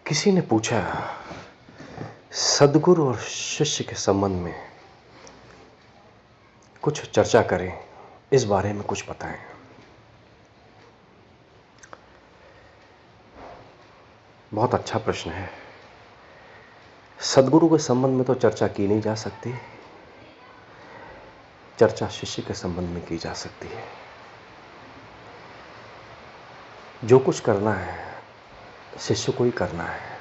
किसी ने पूछा, सद्गुरु और शिष्य के संबंध में कुछ चर्चा करें, इस बारे में कुछ बताएं। बहुत अच्छा प्रश्न है। सद्गुरु के संबंध में तो चर्चा की नहीं जा सकती, चर्चा शिष्य के संबंध में की जा सकती है। जो कुछ करना है शिष्य को ही करना है।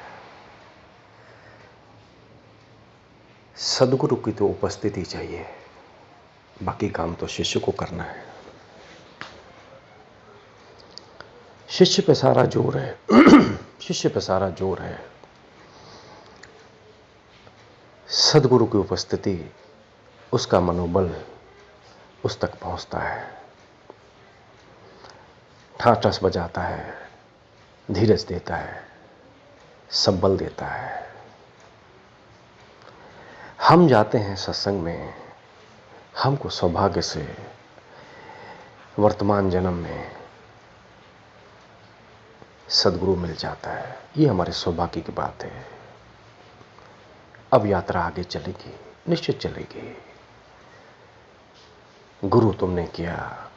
सद्गुरु की तो उपस्थिति चाहिए, बाकी काम तो शिष्य को करना है। शिष्य पे सारा जोर है शिष्य पे सारा जोर है। सद्गुरु की उपस्थिति, उसका मनोबल उस तक पहुंचता है, ठाठस बजाता है, धीरज देता है, संबल देता है। हम जाते हैं सत्संग में, हमको सौभाग्य से वर्तमान जन्म में सद्गुरु मिल जाता है। ये हमारे सौभाग्य की बात है। अब यात्रा आगे चलेगी, निश्चित चलेगी। गुरु तुमने किया,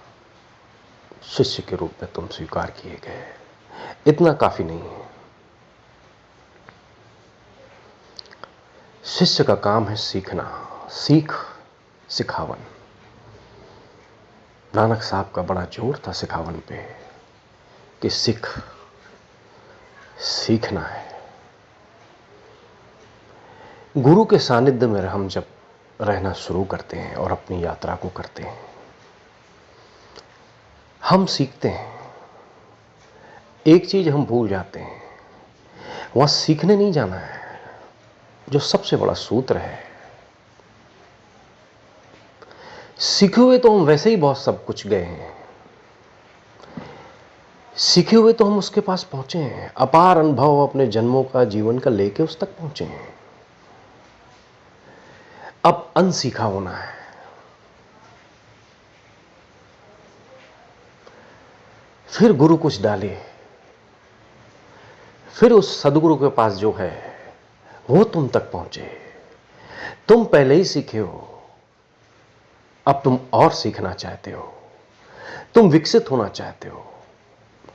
शिष्य के रूप में तुम स्वीकार किए गए, इतना काफी नहीं है। शिष्य का काम है सीखना, सीख सिखावन। नानक साहब का बड़ा जोर था सिखावन पे कि सीखना है। गुरु के सानिध्य में हम जब रहना शुरू करते हैं और अपनी यात्रा को करते हैं, हम सीखते हैं। एक चीज हम भूल जाते हैं, वहां सीखने नहीं जाना है, जो सबसे बड़ा सूत्र है। सीखे हुए तो हम वैसे ही बहुत सब कुछ गए हैं, सीखे हुए तो हम उसके पास पहुंचे हैं, अपार अनुभव अपने जन्मों का, जीवन का लेके उस तक पहुंचे हैं। अब अनसीखा होना है। फिर गुरु कुछ डाले, फिर उस सद्गुरु के पास जो है वो तुम तक पहुंचे। तुम पहले ही सीखे हो, अब तुम और सीखना चाहते हो, तुम विकसित होना चाहते हो।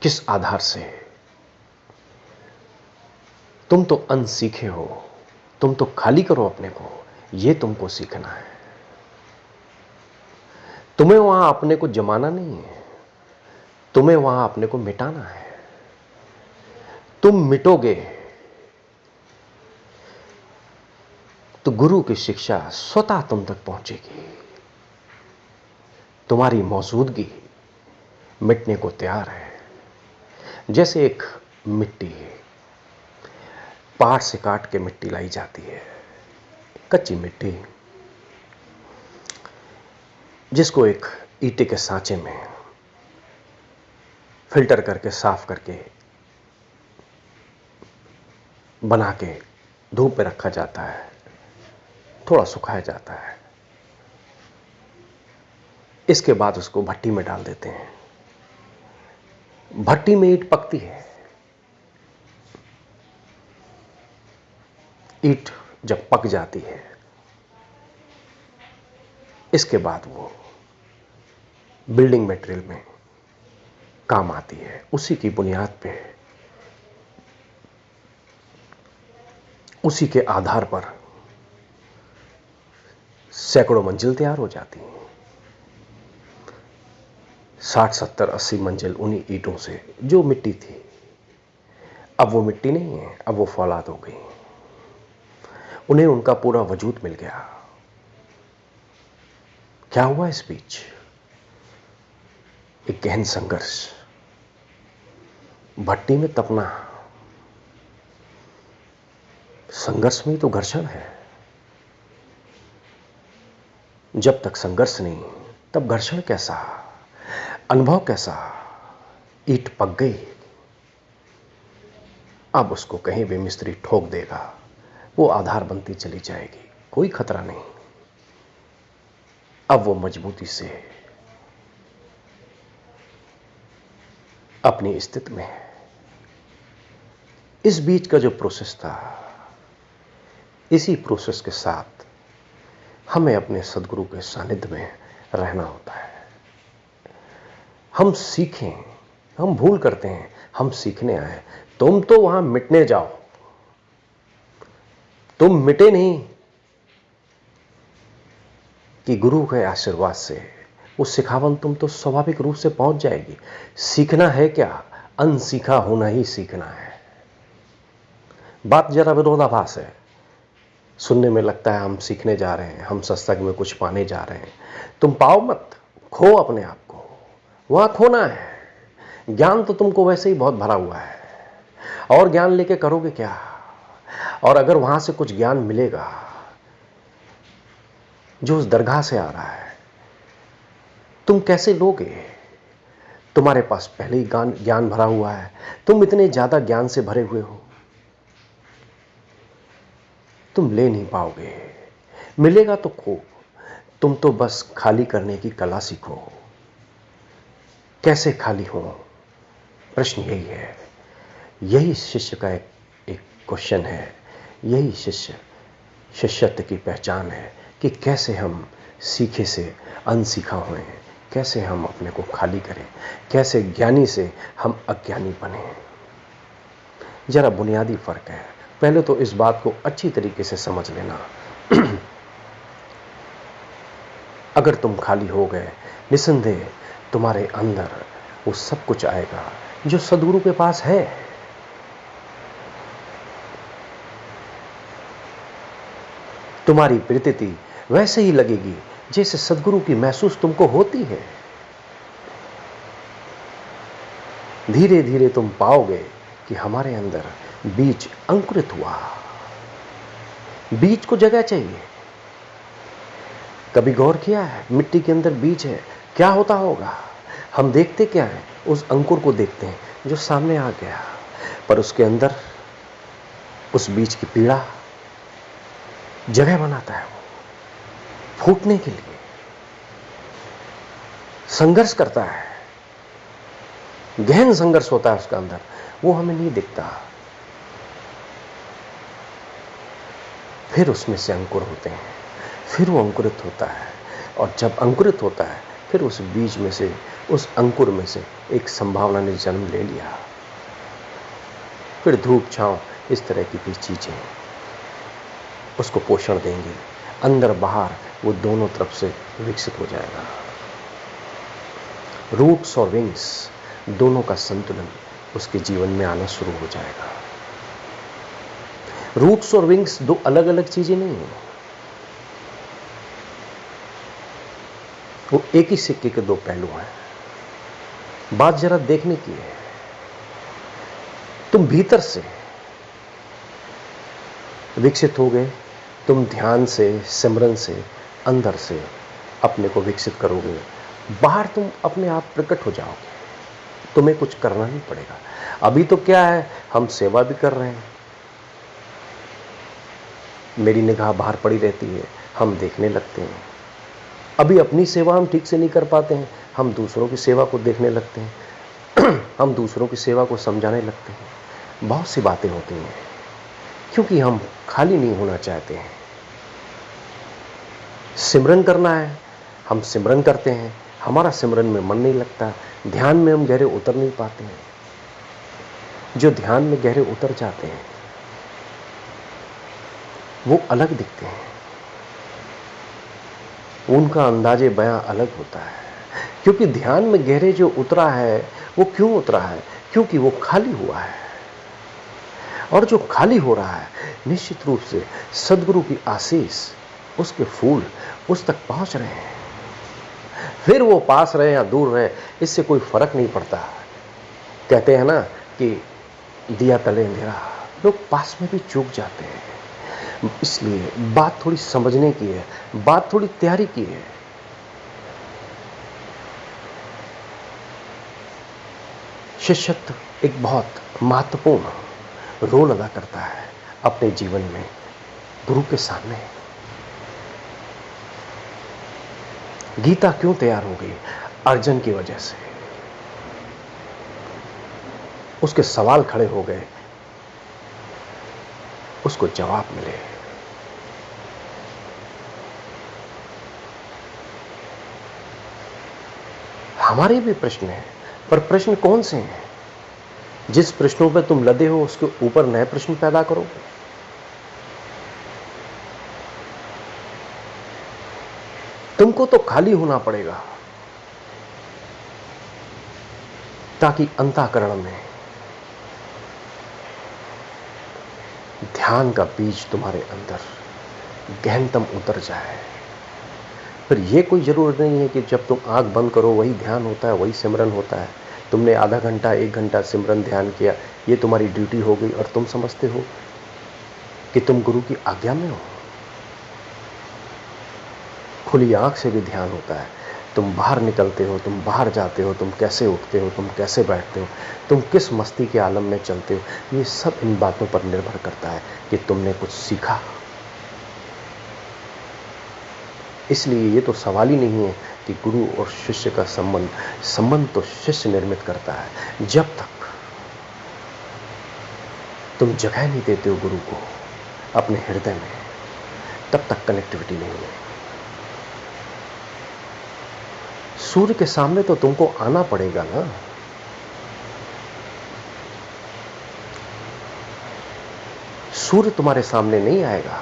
किस आधार से? तुम तो अनसीखे हो, तुम तो खाली करो अपने को, यह तुमको सीखना है। तुम्हें वहां अपने को जमाना नहीं है, तुम्हें वहां अपने को मिटाना है। तुम मिटोगे तो गुरु की शिक्षा स्वतः तुम तक पहुंचेगी। तुम्हारी मौजूदगी मिटने को तैयार है। जैसे एक मिट्टी है, पहाड़ से काट के मिट्टी लाई जाती है, कच्ची मिट्टी, जिसको एक ईंटे के सांचे में फिल्टर करके, साफ करके, बना के धूप में रखा जाता है, थोड़ा सुखाया जाता है। इसके बाद उसको भट्टी में डाल देते हैं। भट्टी में ईंट पकती है। ईंट जब पक जाती है, इसके बाद वो बिल्डिंग मटेरियल में काम आती है। उसी की बुनियाद पे, उसी के आधार पर सैकड़ों मंजिल तैयार हो जाती हैं। 60, 70, 80 मंजिल उन्हीं ईंटों से, जो मिट्टी थी। अब वो मिट्टी नहीं है, अब वो फौलाद हो गई। उन्हें उनका पूरा वजूद मिल गया। क्या हुआ इस बीच? एक गहन संघर्ष। भट्टी में तपना, संघर्ष में ही तो घर्षण है। जब तक संघर्ष नहीं, तब घर्षण कैसा, अनुभव कैसा? ईंट पक गई, अब उसको कहीं भी मिस्त्री ठोक देगा, वो आधार बनती चली जाएगी, कोई खतरा नहीं। अब वो मजबूती से अपनी स्थिति में है। इस बीच का जो प्रोसेस था, इसी प्रोसेस के साथ हमें अपने सदगुरु के सानिध्य में रहना होता है। हम सीखें, हम भूल करते हैं, हम सीखने आए। तुम तो वहां मिटने जाओ, तुम मिटे नहीं कि गुरु के आशीर्वाद से वो सिखावन तुम तो स्वाभाविक रूप से पहुंच जाएगी। सीखना है क्या? अनसीखा होना ही सीखना है। बात जरा विरोधाभास है। सुनने में लगता है हम सीखने जा रहे हैं, हम सत्संग में कुछ पाने जा रहे हैं। तुम पाओ मत, खो अपने आप को, वहां खोना है। ज्ञान तो तुमको वैसे ही बहुत भरा हुआ है, और ज्ञान लेके करोगे क्या? और अगर वहां से कुछ ज्ञान मिलेगा जो उस दरगाह से आ रहा है, तुम कैसे लोगे? तुम्हारे पास पहले ही ज्ञान भरा हुआ है, तुम इतने ज्यादा ज्ञान से भरे हुए हो, तुम ले नहीं पाओगे। मिलेगा तो खूब, तुम तो बस खाली करने की कला सीखो। कैसे खाली हो? प्रश्न यही है। यही शिष्य का एक क्वेश्चन है। यही शिष्यत्व की पहचान है कि कैसे हम सीखे से अनसीखा हुए, कैसे हम अपने को खाली करें, कैसे ज्ञानी से हम अज्ञानी बने। जरा बुनियादी फर्क है। पहले तो इस बात को अच्छी तरीके से समझ लेना। अगर तुम खाली हो गए, निसंदेह तुम्हारे अंदर वो सब कुछ आएगा जो सदगुरु के पास है। तुम्हारी प्रतीति वैसे ही लगेगी जैसे सदगुरु की महसूस तुमको होती है। धीरे धीरे तुम पाओगे कि हमारे अंदर बीज अंकुरित हुआ। बीज को जगह चाहिए। कभी गौर किया है? मिट्टी के अंदर बीज है, क्या होता होगा? हम देखते क्या है? उस अंकुर को देखते हैं जो सामने आ गया, पर उसके अंदर उस बीज की पीड़ा जगह बनाता है। वो फूटने के लिए संघर्ष करता है, गहन संघर्ष होता है उसका अंदर, वो हमें नहीं दिखता। फिर उसमें से अंकुर होते हैं, फिर वो अंकुरित होता है, और जब अंकुरित होता है फिर उस बीज में से, उस अंकुर में से एक संभावना ने जन्म ले लिया। फिर धूप छांव इस तरह की भी चीजें उसको पोषण देंगी। अंदर बाहर वो दोनों तरफ से विकसित हो जाएगा। रूट्स और विंग्स दोनों का संतुलन उसके जीवन में आना शुरू हो जाएगा। रूट्स और विंग्स दो अलग अलग चीजें नहीं है, वो एक ही सिक्के के दो पहलू हैं। बात जरा देखने की है। तुम भीतर से विकसित हो गए, तुम ध्यान से, सिमरन से, अंदर से अपने को विकसित करोगे, बाहर तुम अपने आप प्रकट हो जाओगे। तुम्हें कुछ करना नहीं पड़ेगा। अभी तो क्या है, हम सेवा भी कर रहे हैं, मेरी निगाह बाहर पड़ी रहती है, हम देखने लगते हैं। अभी अपनी सेवा हम ठीक से नहीं कर पाते हैं, हम दूसरों की सेवा को देखने लगते हैं, हम दूसरों की सेवा को समझाने लगते हैं। बहुत सी बातें होती हैं क्योंकि हम खाली नहीं होना चाहते हैं। सिमरन करना है, हम सिमरन करते हैं, हमारा सिमरन में मन नहीं लगता, ध्यान में हम गहरे उतर नहीं पाते हैं। जो ध्यान में गहरे उतर जाते हैं वो अलग दिखते हैं, उनका अंदाजे बयां अलग होता है। क्योंकि ध्यान में गहरे जो उतरा है, वो क्यों उतरा है? क्योंकि वो खाली हुआ है, और जो खाली हो रहा है निश्चित रूप से सदगुरु की आशीष, उसके फूल उस तक पहुंच रहे हैं। फिर वो पास रहे या दूर रहे, इससे कोई फर्क नहीं पड़ता। कहते हैं ना कि दिया तले अंधेरा, लोग पास में भी चूक जाते हैं। इसलिए बात थोड़ी समझने की है, बात थोड़ी तैयारी की है। शिष्यत्व एक बहुत महत्वपूर्ण रोल अदा करता है अपने जीवन में गुरु के सामने। गीता क्यों तैयार हो गई? अर्जुन की वजह से। उसके सवाल खड़े हो गए उसको जवाब मिले। हमारे भी प्रश्न हैं, पर प्रश्न कौन से हैं? जिस प्रश्नों पे तुम लदे हो उसके ऊपर नए प्रश्न पैदा करो। तुमको तो खाली होना पड़ेगा ताकि अंतःकरण में ध्यान का बीज तुम्हारे अंदर गहनतम उतर जाए। फिर यह कोई जरूरत नहीं है कि जब तुम आंख बंद करो वही ध्यान होता है, वही सिमरन होता है। तुमने आधा घंटा 1 घंटा सिमरन ध्यान किया, ये तुम्हारी ड्यूटी हो गई और तुम समझते हो कि तुम गुरु की आज्ञा में हो। खुली आंख से भी ध्यान होता है। तुम बाहर निकलते हो, तुम बाहर जाते हो, तुम कैसे उठते हो, तुम कैसे बैठते हो, तुम किस मस्ती के आलम में चलते हो, ये सब इन बातों पर निर्भर करता है कि तुमने कुछ सीखा। इसलिए ये तो सवाल ही नहीं है कि गुरु और शिष्य का संबंध तो शिष्य निर्मित करता है। जब तक तुम जगह नहीं देते हो गुरु को अपने हृदय में, तब तक कनेक्टिविटी नहीं है। सूर्य के सामने तो तुमको आना पड़ेगा ना। सूर्य तुम्हारे सामने नहीं आएगा,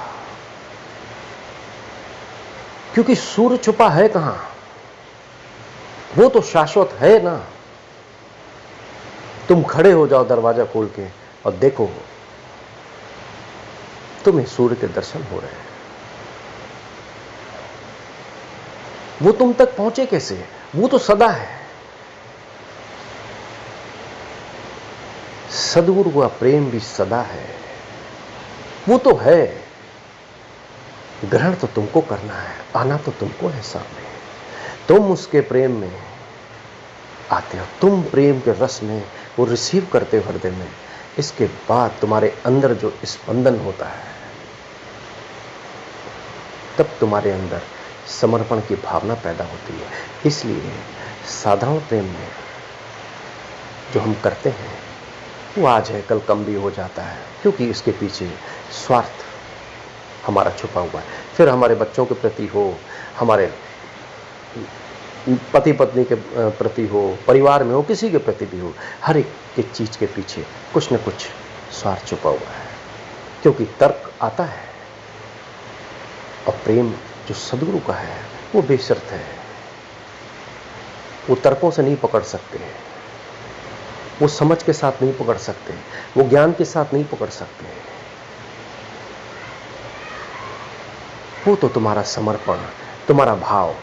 क्योंकि सूर्य छुपा है कहां? वो तो शाश्वत है ना। तुम खड़े हो जाओ दरवाजा खोल के और देखो, तुम्हें सूर्य के दर्शन हो रहे हैं। वो तुम तक पहुंचे कैसे? वो तो सदा है। सदगुरु का प्रेम भी सदा है, वो तो है। ग्रहण तो तुमको करना है, आना तो तुमको है सामने। तुम उसके प्रेम में आते हो, तुम प्रेम के रस में वो रिसीव करते हो हृदय में। इसके बाद तुम्हारे अंदर जो स्पंदन होता है, तब तुम्हारे अंदर समर्पण की भावना पैदा होती है। इसलिए साधारण प्रेम में जो हम करते हैं वो आज है कल कम भी हो जाता है, क्योंकि इसके पीछे स्वार्थ हमारा छुपा हुआ है। फिर हमारे बच्चों के प्रति हो, हमारे पति पत्नी के प्रति हो, परिवार में हो, किसी के प्रति भी हो, हर एक की चीज के पीछे कुछ न कुछ स्वार्थ छुपा हुआ है। क्योंकि तर्क आता है और प्रेम जो सदगुरु का है वो बेशर्त है। वो तर्कों से नहीं पकड़ सकते, वो समझ के साथ नहीं पकड़ सकते, वो ज्ञान के साथ नहीं पकड़ सकते। वो तो तुम्हारा समर्पण, तुम्हारा भाव।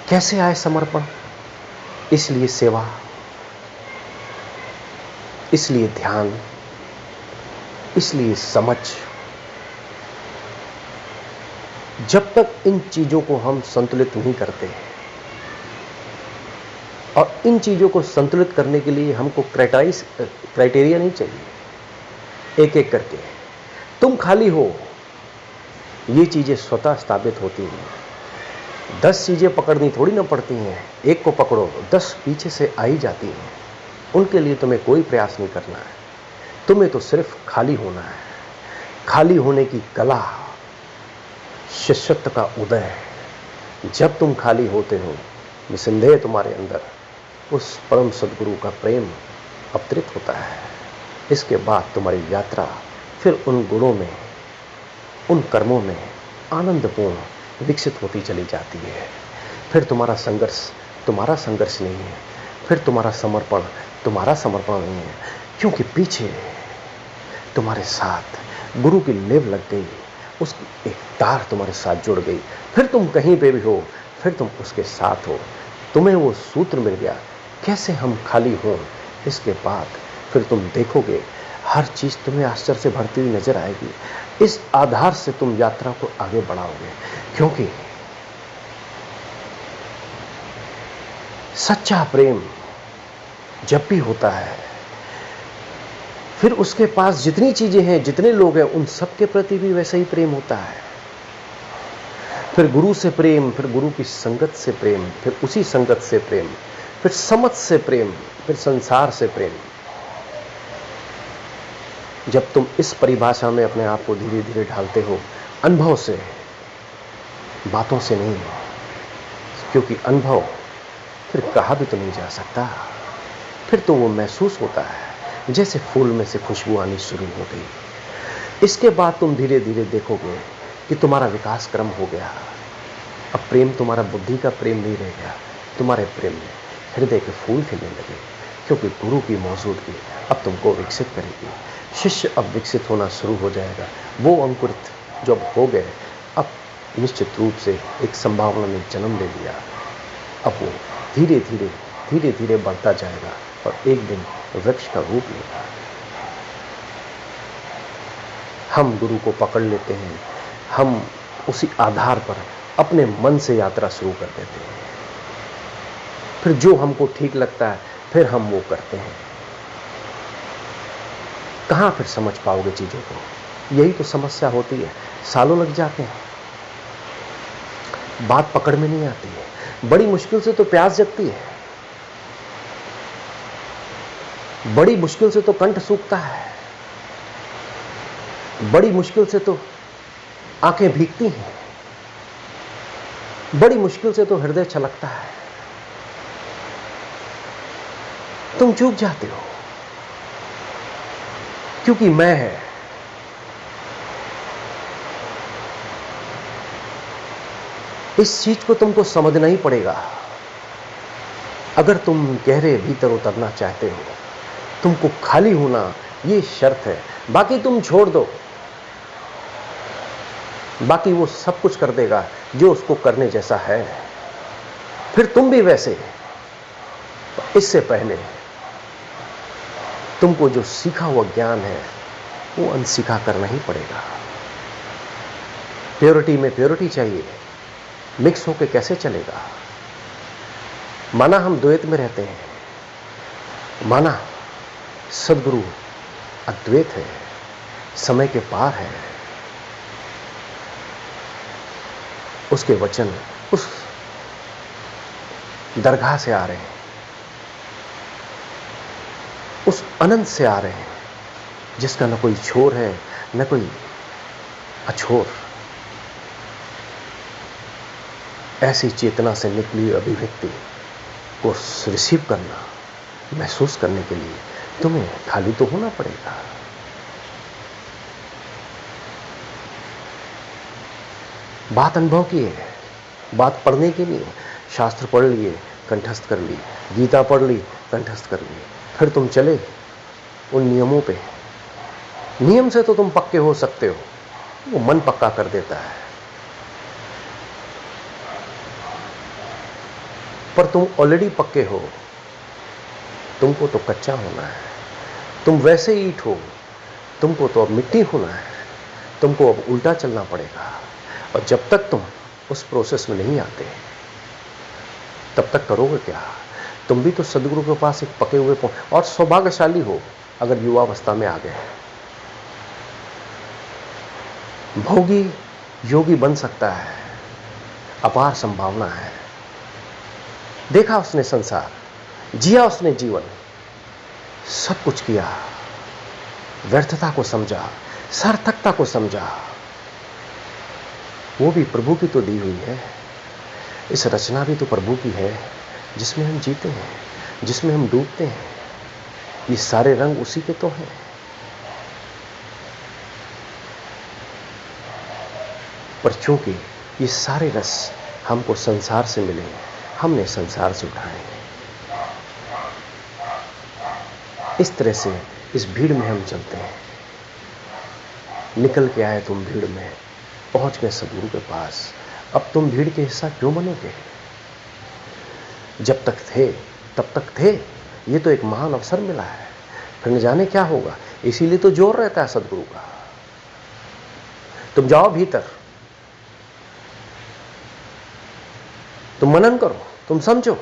कैसे आए समर्पण? इसलिए सेवा, इसलिए ध्यान, इसलिए समझ। जब तक इन चीजों को हम संतुलित नहीं करते, और इन चीजों को संतुलित करने के लिए हमको क्राइटेरिया नहीं चाहिए। एक एक करके तुम खाली हो, ये चीजें स्वतः स्थापित होती हैं। 10 चीजें पकड़नी थोड़ी ना पड़ती हैं, एक को पकड़ो 10 पीछे से आ ही जाती हैं। उनके लिए तुम्हें कोई प्रयास नहीं करना है, तुम्हें तो सिर्फ खाली होना है। खाली होने की कला, शिष्यत्व का उदय। जब तुम खाली होते हो, निसंदेह तुम्हारे अंदर उस परम सदगुरु का प्रेम अवतरित होता है। इसके बाद तुम्हारी यात्रा फिर उन गुणों में, उन कर्मों में आनंदपूर्ण विकसित होती चली जाती है। फिर तुम्हारा संघर्ष नहीं है, फिर तुम्हारा समर्पण नहीं है, क्योंकि पीछे तुम्हारे साथ गुरु की लेव लग गई, उसकी एक तार तुम्हारे साथ जुड़ गई। फिर तुम कहीं पे भी हो, फिर तुम उसके साथ हो। तुम्हें वो सूत्र मिल गया, कैसे हम खाली हों। इसके बाद फिर तुम देखोगे हर चीज तुम्हें आश्चर्य से भरती हुई नजर आएगी। इस आधार से तुम यात्रा को आगे बढ़ाओगे, क्योंकि सच्चा प्रेम जब भी होता है, फिर उसके पास जितनी चीजें हैं, जितने लोग हैं, उन सब के प्रति भी वैसा ही प्रेम होता है। फिर गुरु से प्रेम, फिर गुरु की संगत से प्रेम, फिर उसी संगत से प्रेम, फिर समझ से प्रेम, फिर संसार से प्रेम। जब तुम इस परिभाषा में अपने आप को धीरे धीरे ढालते हो, अनुभव से, बातों से नहीं, क्योंकि अनुभव फिर कहा भी तो नहीं जा सकता। फिर तो वो महसूस होता है जैसे फूल में से खुशबू आनी शुरू हो गई। इसके बाद तुम धीरे धीरे देखोगे कि तुम्हारा विकास क्रम हो गया। अब प्रेम तुम्हारा बुद्धि का प्रेम नहीं रह गया, तुम्हारे प्रेम में हृदय के फूल खिलने लगे, क्योंकि गुरु की मौजूदगी अब तुमको विकसित करेगी। शिष्य अब विकसित होना शुरू हो जाएगा। वो अंकुरित जो अब हो गए, अब निश्चित रूप से एक संभावना ने जन्म ले लिया। अब वो धीरे धीरे धीरे धीरे बढ़ता जाएगा और एक दिन वृक्ष का रूप लेगा। हम गुरु को पकड़ लेते हैं, हम उसी आधार पर अपने मन से यात्रा शुरू कर देते हैं। फिर जो हमको ठीक लगता है फिर हम वो करते हैं। कहां फिर समझ पाओगे चीजों को? यही तो समस्या होती है, सालों लग जाते हैं, बात पकड़ में नहीं आती है। बड़ी मुश्किल से तो प्यास जगती है, बड़ी मुश्किल से तो कंठ सूखता है, बड़ी मुश्किल से तो आंखें भीगती हैं, बड़ी मुश्किल से तो हृदय छलकता है। तुम चूक जाते हो क्योंकि मैं है। इस चीज को तुमको समझना ही पड़ेगा अगर तुम गहरे भीतर उतरना चाहते हो। तुमको खाली होना ये शर्त है, बाकी तुम छोड़ दो। बाकी वो सब कुछ कर देगा जो उसको करने जैसा है, फिर तुम भी वैसे। इससे पहले तुमको जो सीखा हुआ ज्ञान है वो अनसीखा करना ही पड़ेगा। प्योरिटी में प्योरिटी चाहिए, मिक्स होके कैसे चलेगा? माना हम द्वैत में रहते हैं, माना सद्गुरु अद्वैत है, समय के पार है, उसके वचन उस दरगाह से आ रहे हैं, उस अनंत से आ रहे हैं जिसका न कोई छोर है न कोई अछोर। ऐसी चेतना से निकली अभिव्यक्ति को रिसीव करना, महसूस करने के लिए तुम्हें खाली तो होना पड़ेगा। बात अनुभव की है, बात पढ़ने की नहीं है। शास्त्र पढ़ लिए, कंठस्थ कर ली, गीता पढ़ ली, कंठस्थ कर ली, फिर तुम चले उन नियमों पे। नियम से तो तुम पक्के हो सकते हो, वो मन पक्का कर देता है, पर तुम ऑलरेडी पक्के हो। तुमको तो कच्चा होना है, तुम वैसे ही ईंट हो, तुमको तो अब मिट्टी होना है, तुमको अब उल्टा चलना पड़ेगा। और जब तक तुम उस प्रोसेस में नहीं आते तब तक करोगे क्या? तुम भी तो सदगुरु के पास एक पके हुए और सौभाग्यशाली हो अगर युवावस्था में आ गए। भोगी योगी बन सकता है, अपार संभावना है। देखा उसने संसार, जिया उसने जीवन, सब कुछ किया, व्यर्थता को समझा, सार्थकता को समझा। वो भी प्रभु की तो दी हुई है, इस रचना भी तो प्रभु की है जिसमें हम जीते हैं, जिसमें हम डूबते हैं। ये सारे रंग उसी के तो हैं। पर चूंकि ये सारे रस हमको संसार से मिले, हमने संसार से उठाए। इस तरह से इस भीड़ में हम चलते हैं। निकल के आए तुम भीड़ में, पहुंच गए सदगुरु के पास। अब तुम भीड़ के हिस्सा क्यों बनोगे? जब तक थे तब तक थे। ये तो एक महान अवसर मिला है, फिर न जाने क्या होगा। इसीलिए तो जोर रहता है सदगुरु का। तुम जाओ भीतर, तुम मनन करो, तुम समझो,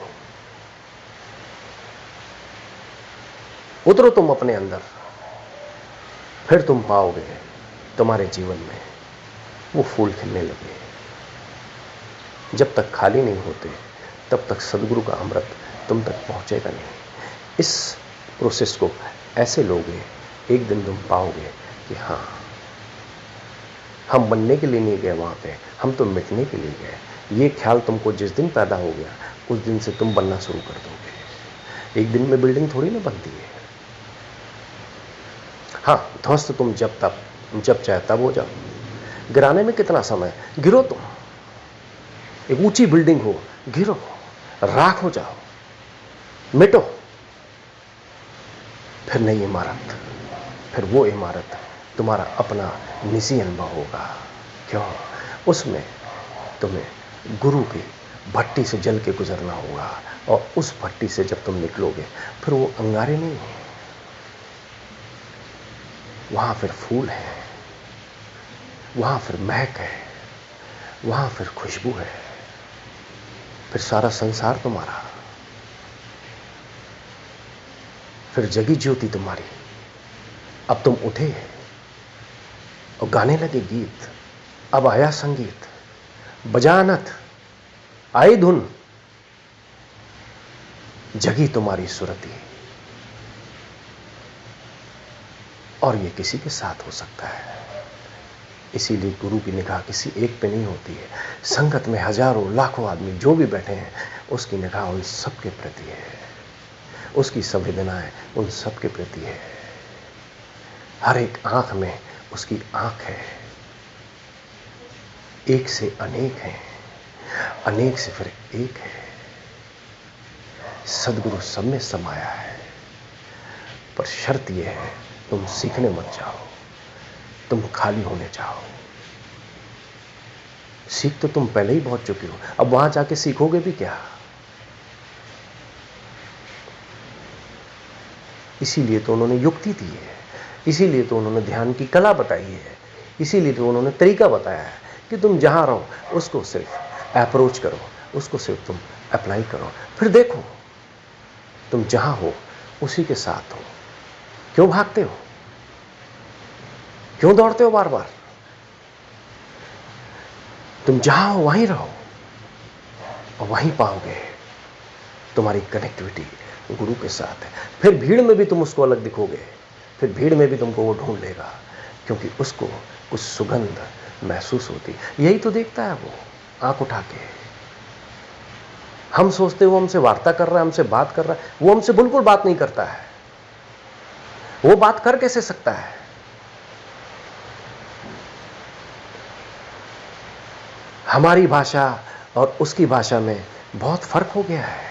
उतरो तुम अपने अंदर, फिर तुम पाओगे तुम्हारे जीवन में वो फूल खिलने लगे। जब तक खाली नहीं होते तब तक सदगुरु का अमृत तुम तक पहुंचेगा नहीं। इस प्रोसेस को ऐसे लोगे एक दिन तुम पाओगे कि हाँ, हम बनने के लिए नहीं गए वहां पे, हम तो मिटने के लिए गए। ये ख्याल तुमको जिस दिन पैदा हो गया, उस दिन से तुम बनना शुरू कर दोगे। एक दिन में बिल्डिंग थोड़ी ना बनती है। हाँ, ध्वस्त तुम जब चाहे तब हो जाओ। गिराने में कितना समय, गिरो तुम। एक ऊंची बिल्डिंग हो, गिरो, राख हो जाओ, मिटो, फिर नई इमारत, फिर वो इमारत तुम्हारा अपना निजी अनुभव होगा। क्यों? उसमें तुम्हें गुरु की भट्टी से जल के गुजरना होगा, और उस भट्टी से जब तुम निकलोगे, फिर वो अंगारे नहीं है, वहां फिर फूल है, वहां फिर महक है, वहां फिर खुशबू है, फिर सारा संसार तुम्हारा, फिर जगी ज्योति तुम्हारी। अब तुम उठे और गाने लगे गीत। अब आया संगीत, बजा नथ, आई धुन, जगी तुम्हारी सुरती। और ये किसी के साथ हो सकता है। इसीलिए गुरु की निगाह किसी एक पे नहीं होती है। संगत में हजारों लाखों आदमी जो भी बैठे हैं, उसकी निगाह उन सबके प्रति है, उसकी संवेदनाएं उन सबके प्रति है। हर एक आंख में उसकी आंख है। एक से अनेक है, अनेक से फिर एक है। सदगुरु सब में समाया है, पर शर्त यह है, तुम सीखने मत जाओ, तुम खाली होने जाओ। सीख तो तुम पहले ही पहुंच चुके हो, अब वहां जाके सीखोगे भी क्या? इसीलिए तो उन्होंने युक्ति दी है, इसीलिए तो उन्होंने ध्यान की कला बताई है, इसीलिए तो उन्होंने तरीका बताया है कि तुम जहां रहो उसको सिर्फ अप्रोच करो, उसको सिर्फ तुम अप्लाई करो, फिर देखो तुम जहां हो उसी के साथ हो। क्यों भागते हो? क्यों दौड़ते हो बार बार? तुम जहां हो वहीं रहो, और वहीं पाओगे तुम्हारी कनेक्टिविटी गुरु के साथ है। फिर भीड़ में भी तुम उसको अलग दिखोगे, फिर भीड़ में भी तुमको वो ढूंढ लेगा, क्योंकि उसको कुछ सुगंध महसूस होती। यही तो देखता है वो आंख उठा के। हम सोचते वो हमसे वार्ता कर रहा है, हमसे बात कर रहा है, वो हमसे बिल्कुल बात नहीं करता है। वो बात कर कैसे सकता है? हमारी भाषा और उसकी भाषा में बहुत फर्क हो गया है।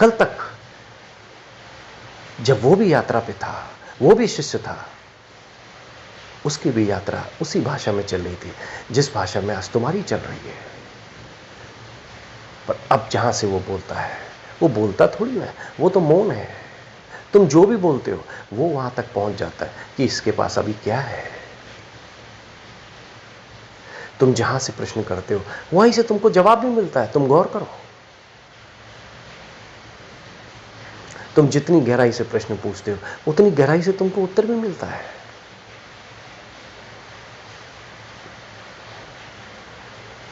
कल तक जब वो भी यात्रा पे था, वो भी शिष्य था, उसकी भी यात्रा उसी भाषा में चल रही थी जिस भाषा में आज तुम्हारी चल रही है। पर अब जहां से वो बोलता है, वो बोलता थोड़ी ना, वो तो मौन है। तुम जो भी बोलते हो वो वहां तक पहुंच जाता है कि इसके पास अभी क्या है। तुम जहां से प्रश्न करते हो वहीं से तुमको जवाब भी मिलता है। तुम गौर करो, तुम जितनी गहराई से प्रश्न पूछते हो उतनी गहराई से तुमको उत्तर भी मिलता है।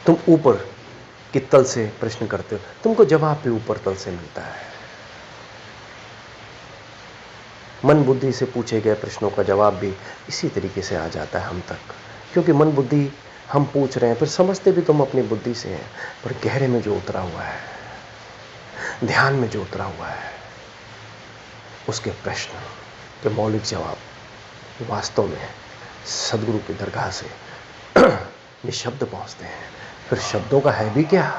तुम ऊपर के तल से प्रश्न करते हो, तुमको जवाब भी ऊपर तल से मिलता है। मन बुद्धि से पूछे गए प्रश्नों का जवाब भी इसी तरीके से आ जाता है हम तक, क्योंकि मन बुद्धि हम पूछ रहे हैं, फिर समझते भी तुम अपनी बुद्धि से हैं, पर गहरे में जो उतरा हुआ है, ध्यान में जो उतरा हुआ है, उसके प्रश्न के मौलिक जवाब वास्तव में सदगुरु की दरगाह से निशब्द पहुंचते हैं। फिर शब्दों का है भी क्या?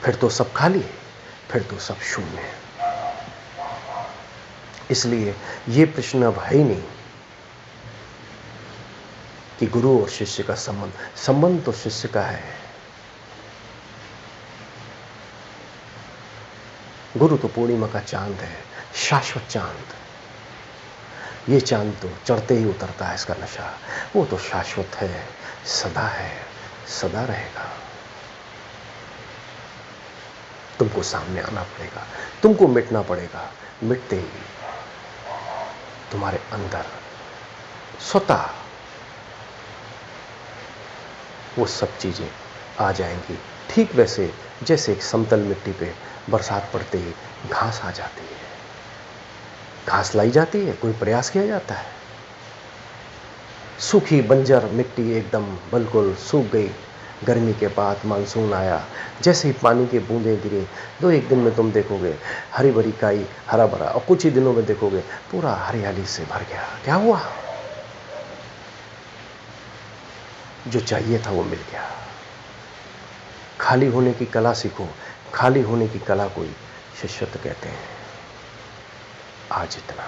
फिर तो सब खाली, फिर तो सब शून्य है। इसलिए ये प्रश्न अब है ही नहीं कि गुरु और शिष्य का संबंध तो शिष्य का है। गुरु तो पूर्णिमा का चांद है, शाश्वत चांद। ये चांद तो चढ़ते ही उतरता है, इसका नशा। वो तो शाश्वत है, सदा है, सदा रहेगा। तुमको सामने आना पड़ेगा, तुमको मिटना पड़ेगा। मिटते ही तुम्हारे अंदर स्वतः वो सब चीजें आ जाएंगी। ठीक वैसे जैसे एक समतल मिट्टी पे बरसात पड़ते ही घास आ जाती है, घास लाई जाती है, कोई प्रयास किया जाता है। सूखी बंजर मिट्टी एकदम बिल्कुल सूख गई। गर्मी के बाद मानसून आया, जैसे ही पानी की बूंदें गिरी, 2-1 दिन में तुम देखोगे हरी भरी काई, हरा भरा, और कुछ ही दिनों में देखोगे पूरा हरियाली से भर गया। क्या हुआ? जो चाहिए था वो मिल गया। खाली होने की कला सीखो। खाली होने की कला को ही शिष्यत्व कहते हैं। आज इतना।